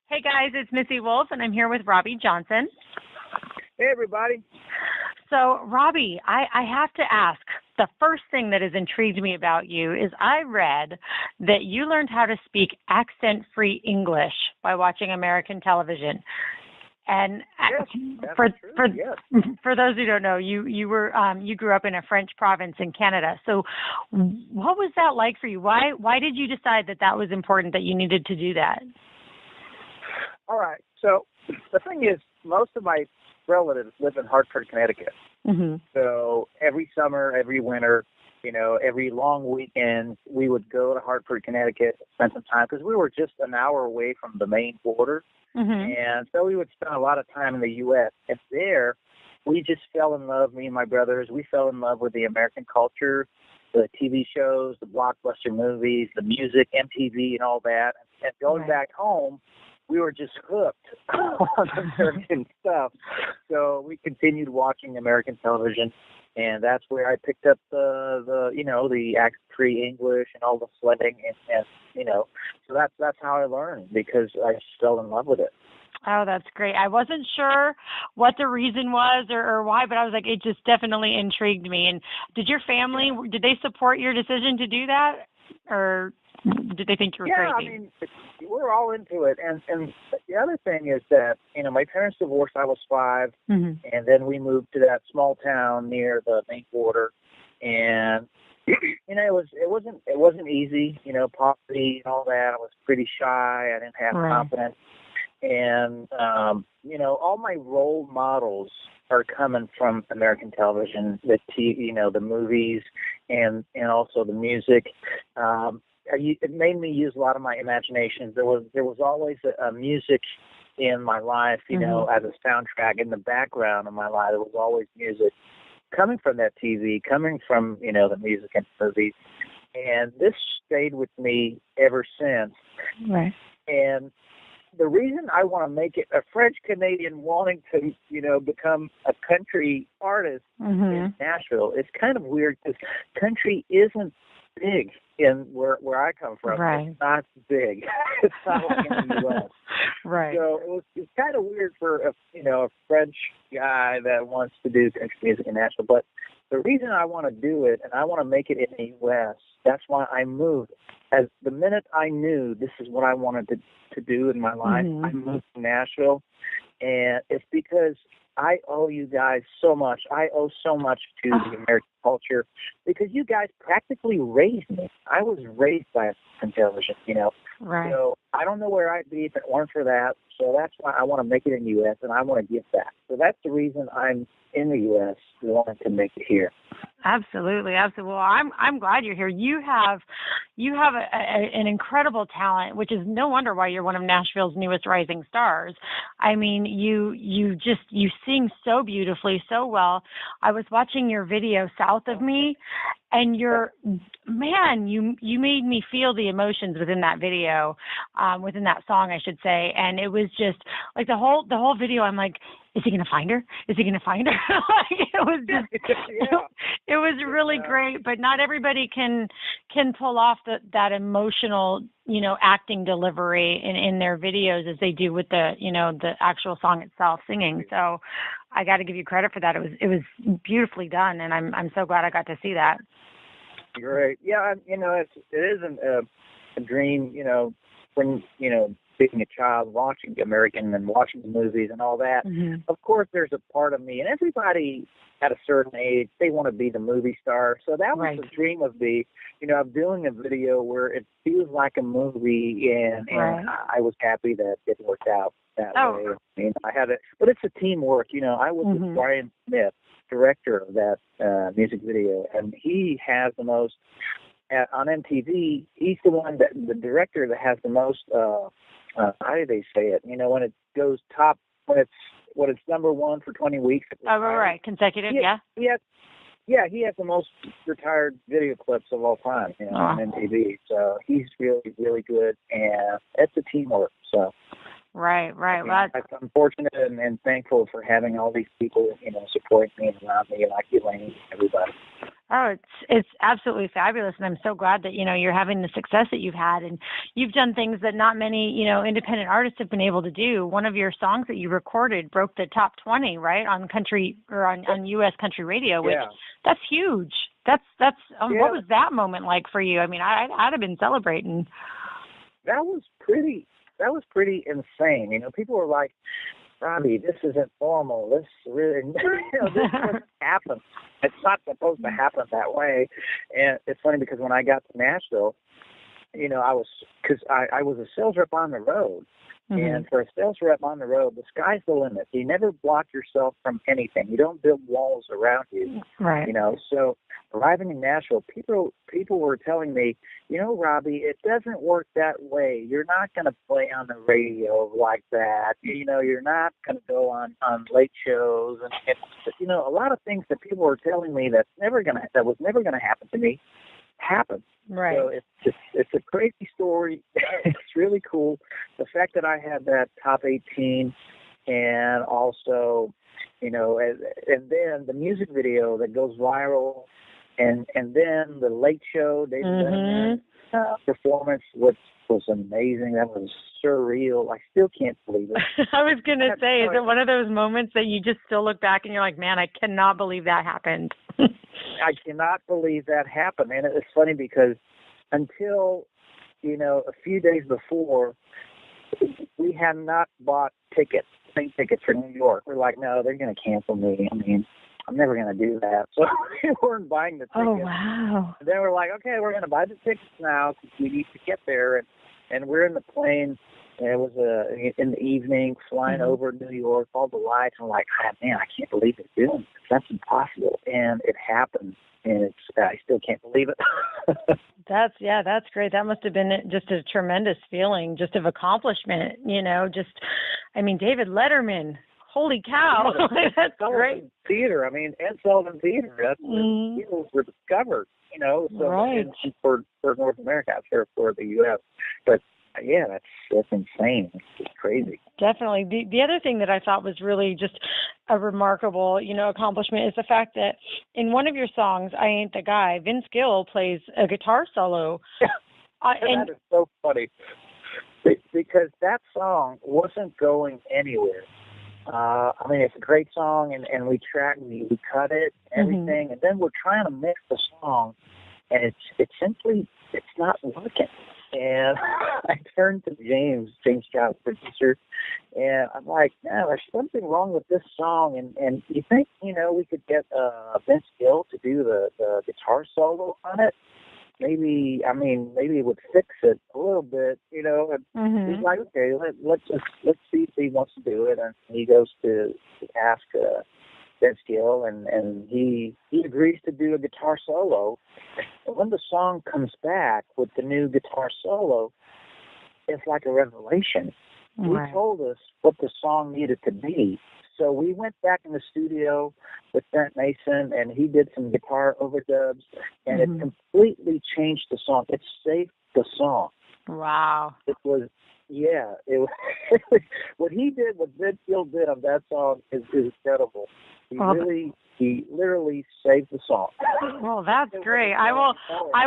Hey guys, it's Missy Wolf, and I'm here with Robby Johnson. Hey everybody. So, Robby, I have to ask, the first thing that has intrigued me about you is I read that you learned how to speak accent-free English by watching American television. And Yes, for those who don't know, you grew up in a French province in Canada. So, what was that like for you? Why did you decide that was important, that you needed to do that? All right. So the thing is, most of my relatives live in Hartford, Connecticut. Mm-hmm. So every summer, every winter, every long weekend, we would go to Hartford, Connecticut, spend some time because we were just an hour away from the Maine border. Mm-hmm. And so we would spend a lot of time in the U.S. And there, we just fell in love, me and my brothers, we fell in love with the American culture, the TV shows, the blockbuster movies, the music, MTV and all that. And going back home, we were just hooked on American stuff. So we continued watching American television, and that's where I picked up the accent-free English and all the slang, and so that's how I learned, because I just fell in love with it. Oh, that's great. I wasn't sure what the reason was or why, but I was like, it just definitely intrigued me. And did your family, did they support your decision to do that, or did they think you were crazy? Yeah, I mean, we're all into it. And the other thing is that, my parents divorced. I was 5, mm-hmm. and then we moved to that small town near the Maine border. And, it wasn't easy, poverty and all that. I was pretty shy. I didn't have confidence. And, all my role models are coming from American television, the movies, and also the music. It made me use a lot of my imagination. There was always a music in my life, mm-hmm. as a soundtrack in the background of my life. There was always music coming from that TV, coming from, the music and movies. And this stayed with me ever since. Right. And the reason I want to make it a French Canadian wanting to, become a country artist mm-hmm. in Nashville, it's kind of weird because country isn't big in where I come from. Right. It's not big. It's not like in the U.S. Right. So it's kind of weird for a French guy that wants to do country music in Nashville. But the reason I want to do it, and I want to make it in the U.S., that's why I moved. As the minute I knew this is what I wanted to do in my life, mm-hmm. I moved to Nashville. And it's because I owe you guys so much. I owe so much to the American culture because you guys practically raised me. I was raised by American television, Right. So I don't know where I'd be if it weren't for that. So that's why I want to make it in the U.S. and I want to give back. So that's the reason I'm in the U.S. wanting to make it here. Absolutely. Well, I'm glad you're here. You have an incredible talent, which is no wonder why you're one of Nashville's newest rising stars. I mean, you sing so beautifully, so well. I was watching your video South of Me, and you made me feel the emotions within that video, within that song, I should say. And it was just like the whole video. I'm like, is he going to find her? Is he going to find her? It was just, it was really great, but not everybody can pull off that emotional, acting delivery in their videos as they do with the actual song itself, singing. So I got to give you credit for that. It was beautifully done, and I'm so glad I got to see that. Great. Yeah, it isn't a dream, when, being a child, watching American and watching the movies and all that. Mm-hmm. Of course, there's a part of me, and everybody at a certain age, they want to be the movie star. So that was the dream of me, of doing a video where it feels like a movie, and I was happy that it worked out that way. I mean, but it's a teamwork. I was mm-hmm. with Brian Smith, director of that music video, and he has the most, on MTV, he's the director that has the most, how do they say it? When it goes top, when it's number one for 20 weeks. Oh, right. Consecutive, He has the most retired video clips of all time, on MTV. So he's really, really good, and it's a teamwork. So. Right. I'm fortunate and thankful for having all these people, supporting me and around me, like Elaine and everybody. Oh, it's absolutely fabulous, and I'm so glad that you're having the success that you've had, and you've done things that not many independent artists have been able to do. One of your songs that you recorded broke the top 20, right, on country or on U.S. country radio, which that's huge. That's what was that moment like for you? I mean, I'd have been celebrating. That was pretty insane. People were like, Robby, this isn't normal. This really, this doesn't happen. It's not supposed to happen that way. And it's funny because when I got to Nashville, I was a sales rep on the road. Mm-hmm. And for a sales rep on the road, the sky's the limit. You never block yourself from anything. You don't build walls around you. Right. So arriving in Nashville, people were telling me, Robby, it doesn't work that way. You're not going to play on the radio like that. You're not going to go on late shows. And a lot of things that people were telling me that was never going to happen to me happened. Right. So it's a crazy story. It's really cool. The fact that I had that top 18 and also, and then the music video that goes viral and then the late show, David Letterman performance was amazing. That was surreal. I still can't believe it. I was going to say, is it one of those moments that you just still look back and you're like, man, I cannot believe that happened? I cannot believe that happened. And it's funny because until, a few days before, we had not bought plane tickets for New York. We're like, no, they're going to cancel me. I mean, I'm never going to do that. So we weren't buying the tickets. Oh, wow. And then we're like, okay, we're going to buy the tickets now because we need to get there. And we're in the plane. And it was in the evening, flying over New York, all the lights. I'm like, man, I can't believe they're doing this. That's impossible. And it happened. And I still can't believe it. That's great. That must have been just a tremendous feeling, just of accomplishment, David Letterman, holy cow. That's great. Theater. Ed Sullivan Theater. That's where the Beatles were discovered, so right. for North America, I'm sure for the U.S. But yeah, that's insane. It's crazy. Definitely. The other thing that I thought was really just a remarkable, accomplishment is the fact that in one of your songs, I Ain't the Guy, Vince Gill plays a guitar solo. That is so funny because that song wasn't going anywhere. It's a great song, and we cut it, everything, and then we're trying to mix the song, and it's not working. And I turned to James Scott, producer, and I'm like, no, there's something wrong with this song. And you think, we could get Vince Gill to do the guitar solo on it? Maybe it would fix it a little bit, And he's like, okay, let's see if he wants to do it. And he goes to ask Vince Gill, and he agrees to do a guitar solo. And when the song comes back with the new guitar solo, it's like a revelation. Right. He told us what the song needed to be. So we went back in the studio with Brent Mason, and he did some guitar overdubs, and it completely changed the song. It saved the song. Wow. It was what he did, what Vince Gill did on that song is incredible. He literally saved the song. Well, that's great. I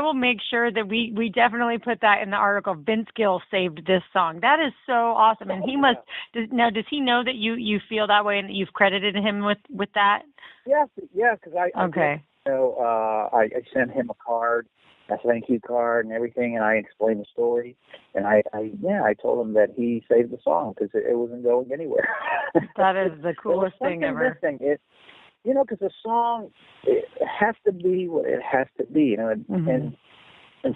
will make sure that we definitely put that in the article. Vince Gill saved this song. That is so awesome. And he must does he know that you feel that way and that you've credited him with that? Yes, because I sent him a card, a thank you card and everything, and I explained the story. And I told him that he saved the song because it wasn't going anywhere. That is the coolest thing ever. Because the song, it has to be what it has to be, and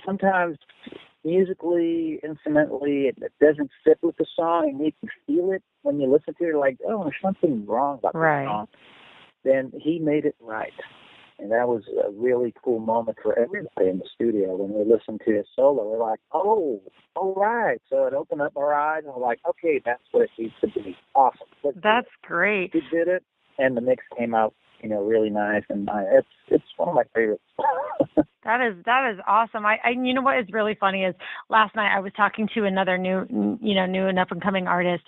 sometimes musically, instrumentally, it doesn't fit with the song, and you can feel it when you listen to it, like, oh, there's something wrong about the song. Then he made it right. And that was a really cool moment for everybody in the studio when we listened to his solo. We're like, oh, all right. So it opened up our eyes, and we're like, okay, that's what it needs to be. Awesome. That's great. He did it, and the mix came out, really nice, and it's one of my favorites. That is awesome. I you know what is really funny is last night I was talking to another new and up and coming artist,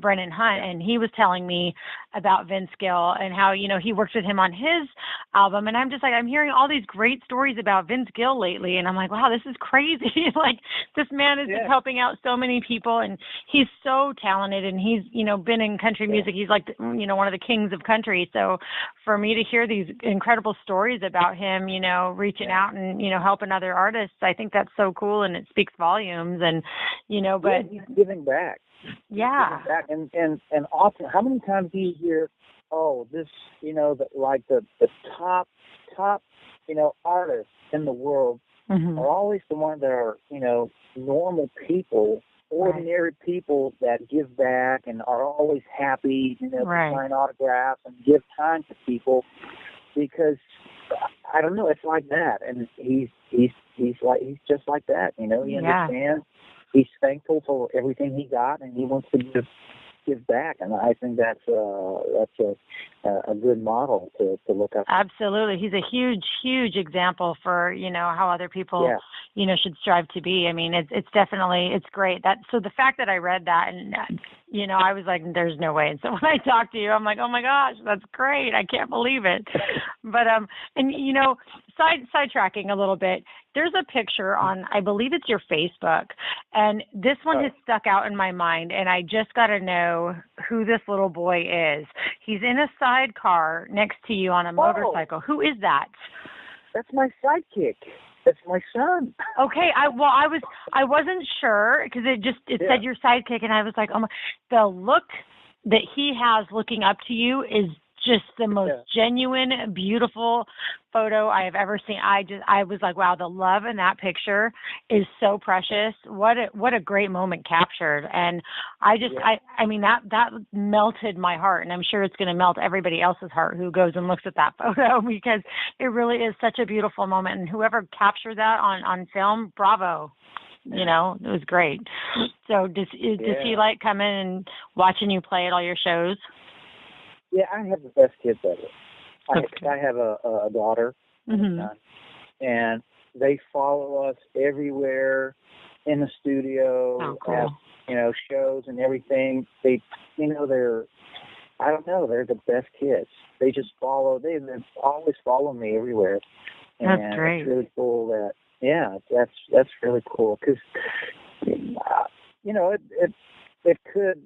Brennan Hunt, and he was telling me about Vince Gill and how, you know, he worked with him on his album. And I'm just like, I'm hearing all these great stories about Vince Gill lately. And I'm like, wow, this is crazy. Like, this man is just helping out so many people. And he's so talented. And he's, you know, been in country music. He's like, you know, one of the kings of country. So for me to hear these incredible stories about him, you know, reaching out and, you know, helping other artists, I think that's so cool. And it speaks volumes. And, you know, but he's giving back. Yeah. Giving back. And often, how many times do you hear, oh, this, you know, the top, you know, artists in the world are always the ones that are, you know, normal people, ordinary people that give back and are always happy, you know, to sign autographs and give time to people, because I don't know, it's like that. And he's just like that, you know. He understands. He's thankful for everything he got, and he wants to give back. And I think that's a good model to look up. Absolutely. He's a huge example for, you know, how other people, you know, should strive to be. I mean, it's definitely, it's great. So the fact that I read that and, you know, I was like, there's no way. And so when I talked to you, I'm like, oh my gosh, that's great. I can't believe it. But, and, you know, sidetracking a little bit, there's a picture on, I believe it's your Facebook, and this one has stuck out in my mind, and I just got to know who this little boy is. He's in a sidecar next to you on a motorcycle. Who is that? That's my sidekick. That's my son. Okay, I wasn't sure because it said your sidekick, and I was like, oh my, the look that he has looking up to you is just the most genuine, beautiful photo I have ever seen. I was like, wow, the love in that picture is so precious. What a great moment captured. And I mean, that melted my heart, and I'm sure it's going to melt everybody else's heart who goes and looks at that photo, because it really is such a beautiful moment. And whoever captured that on film, bravo. You know, it was great. So does he like coming and watching you play at all your shows? Yeah, I have the best kids ever. I have a daughter and a son, and they follow us everywhere in the studio, at, you know, shows and everything. They, you know, they're the best kids. They just follow. They always follow me everywhere. And that's great. It's really cool that, that's really cool, because, you know, it could.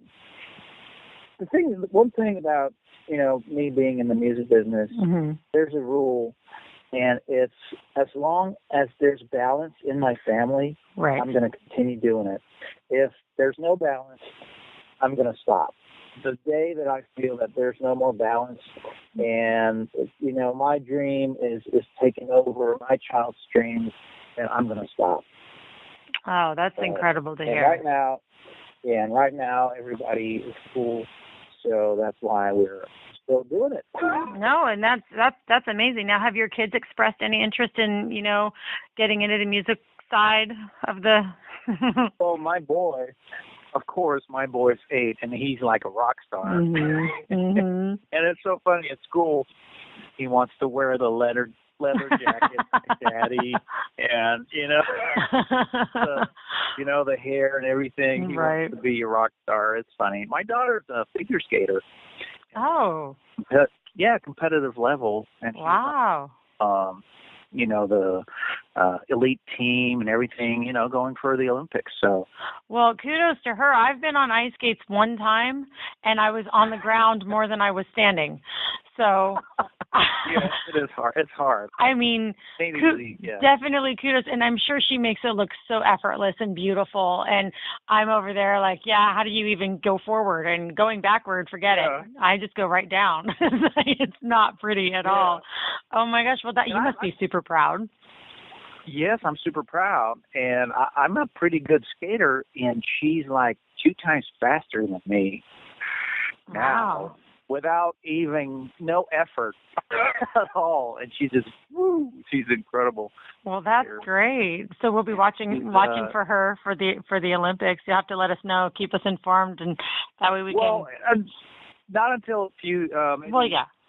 One thing about, you know, me being in the music business, there's a rule, and it's as long as there's balance in my family, I'm going to continue doing it. If there's no balance, I'm going to stop. The day that I feel that there's no more balance, and, you know, my dream is taking over my child's dreams, then I'm going to stop. Oh, that's incredible to hear. Right now, everybody is cool. So that's why we're still doing it. No, and that's amazing. Now, have your kids expressed any interest in, you know, getting into the music side of the? Well, my boy's 8, and he's like a rock star. And it's so funny at school. He wants to wear the leather jacket, like Daddy, and the hair and everything. He wants to be a rock star. It's funny. My daughter's a figure skater. Oh. Competitive level. And wow. She's the elite team and everything, you know, going for the Olympics. So. Well, kudos to her. I've been on ice skates one time, and I was on the ground more than I was standing. So. Yes, it is hard. It's hard. I mean, definitely kudos. And I'm sure she makes it look so effortless and beautiful. And I'm over there like, how do you even go forward? And going backward, forget it. I just go right down. It's not pretty at all. Oh, my gosh. Well, you must be super proud. Yes, I'm super proud. And I'm a pretty good skater, and she's like 2 times faster than me. Wow. Now, without even no effort at all, and she's incredible. Well, that's great. So we'll be watching for her for the Olympics. You have to let us know, keep us informed, and that way we can. Not until a few.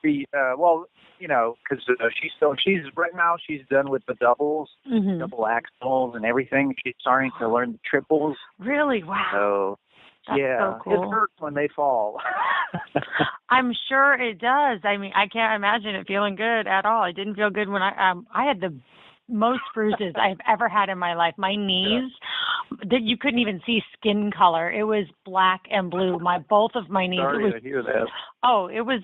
Because she's right now she's done with the doubles, double axels and everything. She's starting to learn the triples. Really? Wow. That's yeah, so cool. it hurts when they fall. I'm sure it does. I mean, I can't imagine it feeling good at all. It didn't feel good when I had the most bruises I've ever had in my life. My knees, that you couldn't even see skin color. It was black and blue. Both of my knees. Sorry to hear that. Oh, it was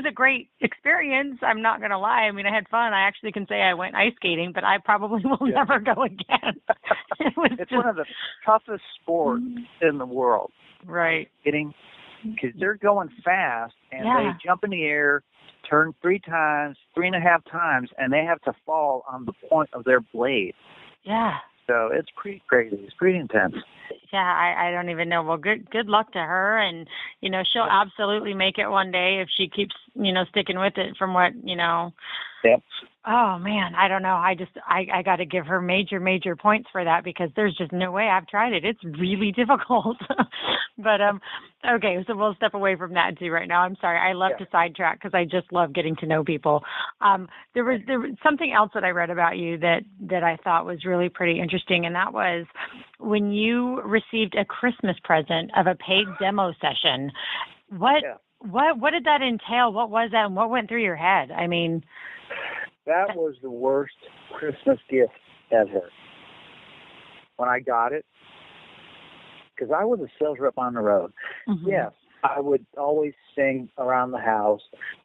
a great experience. I'm not gonna lie. I mean, I had fun. I actually can say I went ice skating, but I probably will never go again. It's one of the toughest sports in the world. Right. Because they're going fast and they jump in the air, turn 3 times, 3.5 times, and they have to fall on the point of their blade. Yeah. So it's pretty crazy. It's pretty intense. Yeah, I don't even know. Well, good luck to her, and she'll absolutely make it one day if she keeps sticking with it. From what Yep. Oh man, I don't know. I got to give her major points for that, because there's just no way. I've tried it. It's really difficult. But okay, so we'll step away from that too right now. I'm sorry. I love to sidetrack because I just love getting to know people. There was something else that I read about you that I thought was really pretty interesting, and that was when you received a Christmas present of a paid demo session. What did that entail? What was that, and what went through your head? I mean, that was the worst Christmas gift ever. When I got it, because I was a sales rep on the road. Mm-hmm. Yes, I would always sing around the house.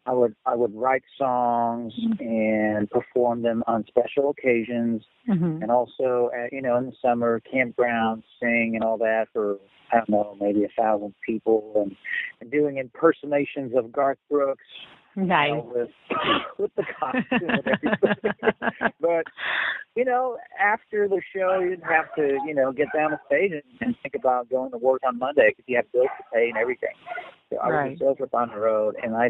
I would write songs and perform them on special occasions, and also, in the summer, campgrounds, sing and all that for, I don't know, maybe 1,000 people, and doing impersonations of Garth Brooks. Nice. With the costume and everything. But, after the show, you'd have to, get down the stage and think about going to work on Monday because you have bills to pay and everything. So I was a sales rep on the road, and I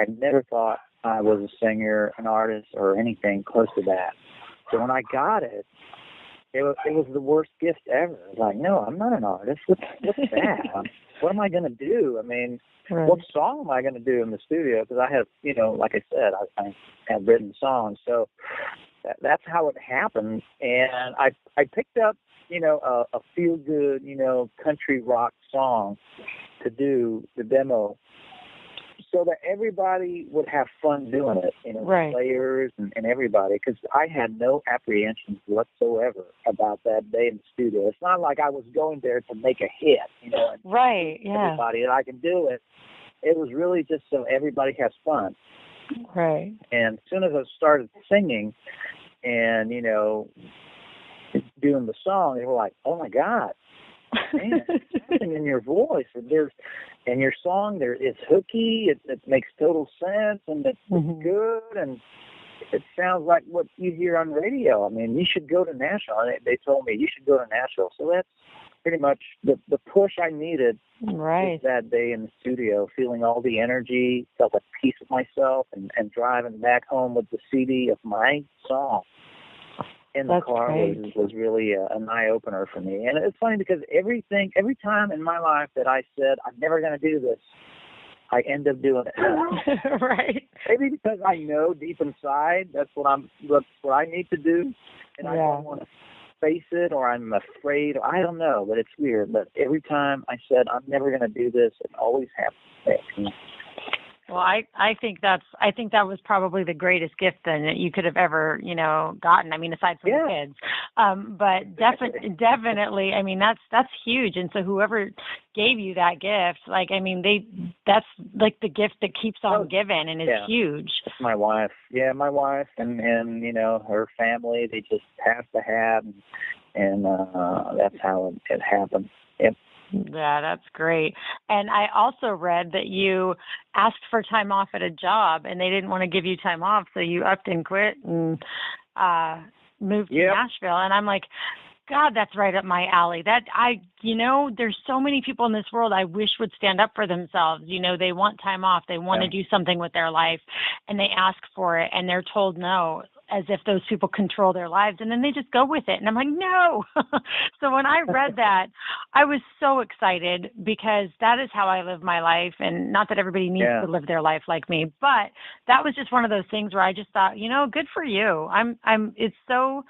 never thought I was a singer, an artist, or anything close to that. So when I got it, it was the worst gift ever. I was like, no, I'm not an artist. What's that? What am I going to do? I mean, what song am I going to do in the studio? Because I have, like I said, I have written songs. So that's how it happened. And I picked up, a feel-good, country rock song to do the demo so that everybody would have fun doing it, players and everybody, because I had no apprehensions whatsoever about that day in the studio. It's not like I was going there to make a hit, and everybody that I can do it. It was really just so everybody has fun. Right. And as soon as I started singing and, doing the song, they were like, oh, my God. Man, something in your voice, and your song it's hooky, it makes total sense, and it's good, and it sounds like what you hear on radio. I mean, you should go to Nashville. They told me you should go to Nashville. So that's pretty much the push I needed that day in the studio, feeling all the energy, felt at peace with myself, and driving back home with the CD of my song in the car was really an eye-opener for me. And it's funny because every time in my life that I said, I'm never going to do this, I end up doing it. Right. Maybe because I know deep inside that's what I need to do, and I don't want to face it, or I'm afraid, or I don't know, but it's weird. But every time I said, I'm never going to do this, it always happens. Well, I think that was probably the greatest gift then that you could have ever, gotten. I mean, aside from the kids, but definitely, I mean, that's huge. And so whoever gave you that gift, that's like the gift that keeps on giving, and is huge. My wife, and her family, they just have to have, and that's how it happened. Yep. Yeah, that's great. And I also read that you asked for time off at a job, and they didn't want to give you time off, so you upped and quit and moved to Nashville. And I'm like, God, that's right up my alley. There's so many people in this world I wish would stand up for themselves. They want time off. They want to do something with their life, and they ask for it, and they're told no, as if those people control their lives, and then they just go with it. And I'm like, no. So when I read that, I was so excited because that is how I live my life, and not that everybody needs to live their life like me, but that was just one of those things where I just thought, good for you. It's so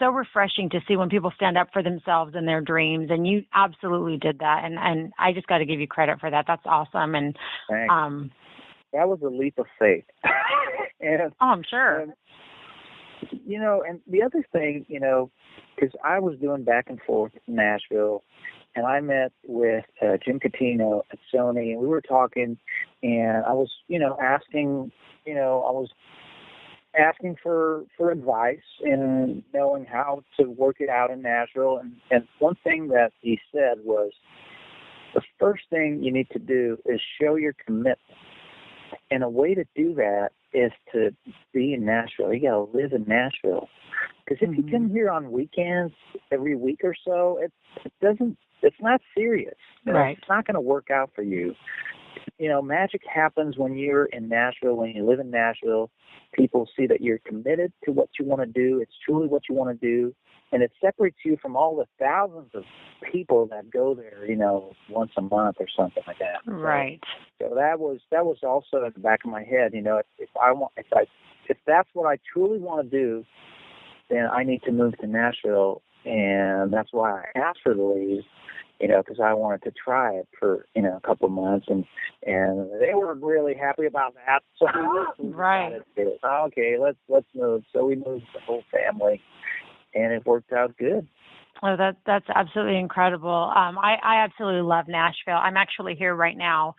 refreshing to see when people stand up for themselves and their dreams, and you absolutely did that, and I just got to give you credit for that. That's awesome. And thanks. That was a leap of faith. And, I'm sure. And the other thing, because I was doing back and forth in Nashville, and I met with Jim Catino at Sony, and we were talking, and I was, asking for advice and knowing how to work it out in Nashville. And one thing that he said was, the first thing you need to do is show your commitment. And a way to do that is to be in Nashville. You got to live in Nashville. Because if you come here on weekends every week or so, it's not serious. Right. It's not going to work out for you. Magic happens when you're in Nashville, when you live in Nashville. People see that you're committed to what you want to do. It's truly what you want to do. And it separates you from all the thousands of people that go there, once a month or something like that. Right. So that was also in the back of my head. If that's what I truly want to do, then I need to move to Nashville, and that's why I asked for the leave. Because I wanted to try it for, a couple of months, and they were really happy about that. So right. Okay, let's move. So we moved the whole family, and it worked out good. Oh, that's absolutely incredible. I absolutely love Nashville. I'm actually here right now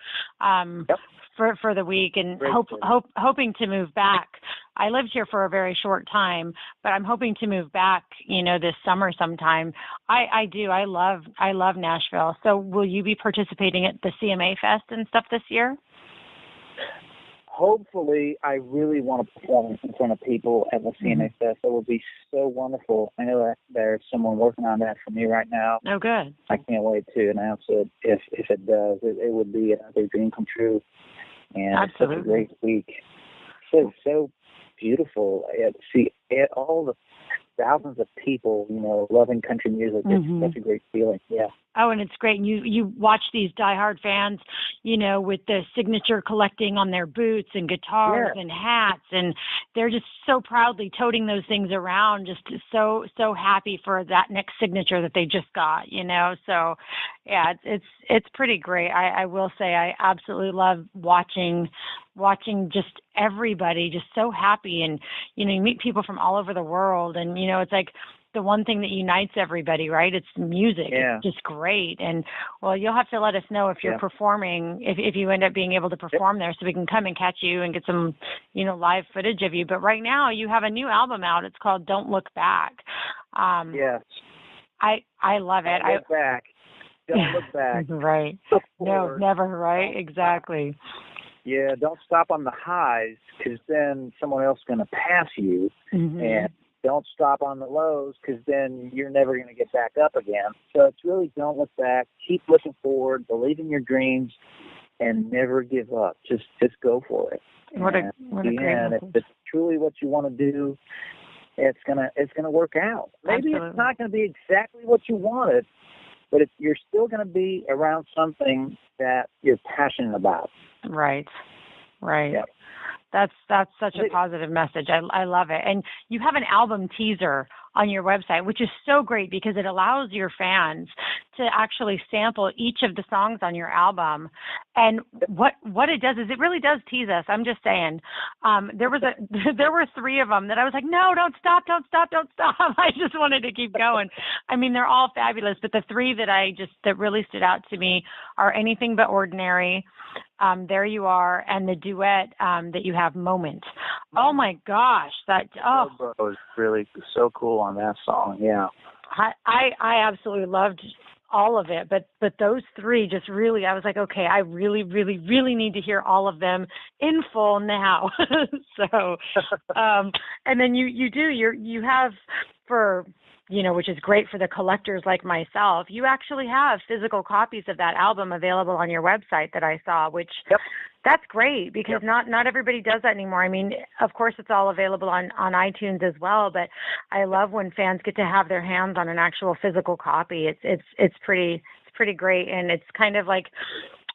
for the week, and hoping to move back. I lived here for a very short time, but I'm hoping to move back, this summer sometime. I do. I love Nashville. So will you be participating at the CMA Fest and stuff this year? Hopefully. I really want to perform in front of people at the CMA Fest. That would be so wonderful. I know that there's someone working on that for me right now. Oh, good. I can't wait to announce it. If it does, it would be another dream come true. And absolutely. It's such a great week. So beautiful. See all the thousands of people, loving country music. It's such a great feeling. Yeah. Oh, and it's great. And you watch these diehard fans, with the signature collecting on their boots and guitars and hats, and they're just so proudly toting those things around, just so happy for that next signature that they just got, So, yeah, it's pretty great. I will say I absolutely love watching just everybody just so happy, and you meet people from all over the world, and it's like the one thing that unites everybody, right? It's music. Yeah. It's just great. And well, you'll have to let us know if you're performing, if you end up being able to perform there, so we can come and catch you and get some, live footage of you. But right now you have a new album out. It's called Don't Look Back. Yes. I love it. Don't look back. Don't look back. Right. No, never. Right. Exactly. Yeah. Don't stop on the highs, because then someone else is going to pass you. And don't stop on the lows, because then you're never going to get back up again. So it's really don't look back. Keep looking forward. Believe in your dreams, and never give up. Just go for it. What a great message. If it's truly what you want to do, it's gonna work out. Maybe Absolutely. It's not going to be exactly what you wanted, but you're still going to be around something that you're passionate about. Right. Yep. That's such a positive message. I love it. And you have an album teaser on your website, which is so great because it allows your fans to actually sample each of the songs on your album. And what it does is it really does tease us. I'm just saying. There were 3 of them that I was like, no, don't stop. I just wanted to keep going. I mean, they're all fabulous, but the 3 that really stood out to me are Anything But Ordinary, There You Are, and the duet that you have, Moment. Oh my gosh, that was really so cool on that song. Yeah, I absolutely loved all of it, but those 3 just really, I was like, okay, I really, really, really need to hear all of them in full now. So, and then you have for, which is great for the collectors like myself, you actually have physical copies of that album available on your website that I saw, which That's great because not everybody does that anymore. I mean, of course, it's all available on iTunes as well, but I love when fans get to have their hands on an actual physical copy. It's pretty great, and it's kind of like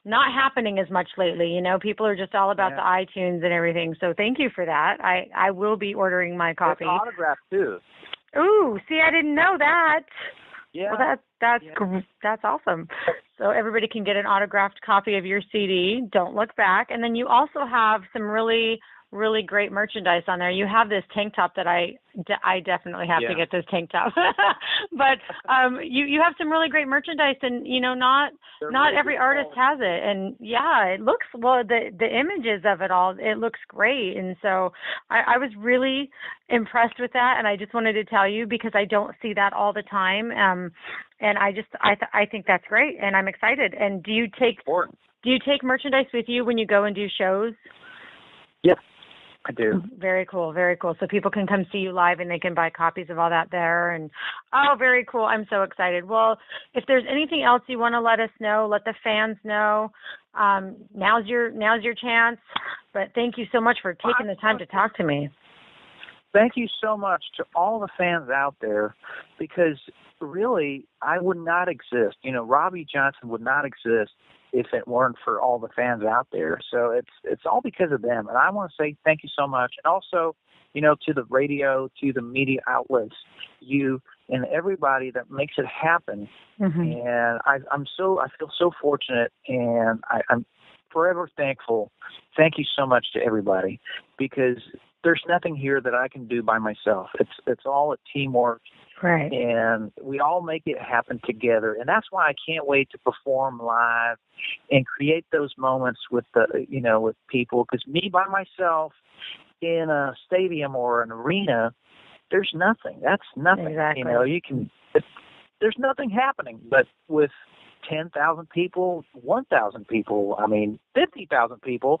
not happening as much lately. You know, people are just all about the iTunes and everything. So thank you for that. I will be ordering my copy. It's autographed too. Ooh, see, I didn't know that. Yeah. Well, that's awesome. So everybody can get an autographed copy of your CD, Don't Look Back. And then you also have some really, really great merchandise on there. You have this tank top that I definitely have to get this tank top. But you have some really great merchandise, and you know, not every artist has it. And yeah, it looks, well, the images of it all, it looks great. And so I was really impressed with that, and I just wanted to tell you because I don't see that all the time. And I think that's great, and I'm excited. And do you take merchandise with you when you go and do shows? Yes, I do. Very cool, very cool. So people can come see you live and they can buy copies of all that there. And oh, very cool. I'm so excited. Well, if there's anything else you want to let us know, let the fans know. Now's your chance. But thank you so much for taking the time to talk to me. Thank you so much to all the fans out there, because really I would not exist. You know, Robby Johnson would not exist if it weren't for all the fans out there. So it's all because of them. And I want to say thank you so much. And also, you know, to the radio, to the media outlets, you and everybody that makes it happen. Mm-hmm. And I feel so fortunate, and I'm forever thankful. Thank you so much to everybody, because there's nothing here that I can do by myself. It's all a teamwork. Right. And we all make it happen together. And that's why I can't wait to perform live and create those moments with with people. Because me by myself in a stadium or an arena, there's nothing. That's nothing. Exactly. You know, there's nothing happening. But with 10,000 people, 1,000 people, 50,000 people,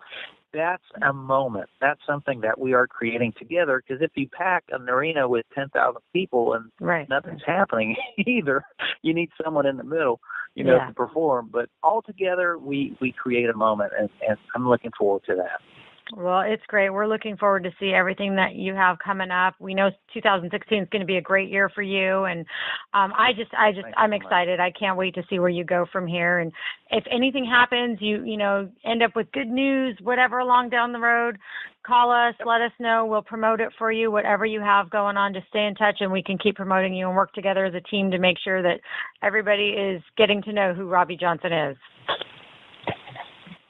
that's a moment. That's something that we are creating together. Because if you pack an arena with 10,000 people and nothing's happening either, you need someone in the middle, to perform. But all together, we create a moment, and I'm looking forward to that. Well, it's great. We're looking forward to see everything that you have coming up. We know 2016 is going to be a great year for you, and I'm excited. I can't wait to see where you go from here. And if anything happens, you end up with good news, whatever along down the road, call us, let us know. We'll promote it for you. Whatever you have going on, just stay in touch, and we can keep promoting you and work together as a team to make sure that everybody is getting to know who Robby Johnson is.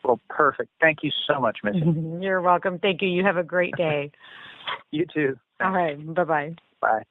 Well, perfect. Thank you so much, Missy. You're welcome. Thank you. You have a great day. You too. All right. Bye-bye. Bye.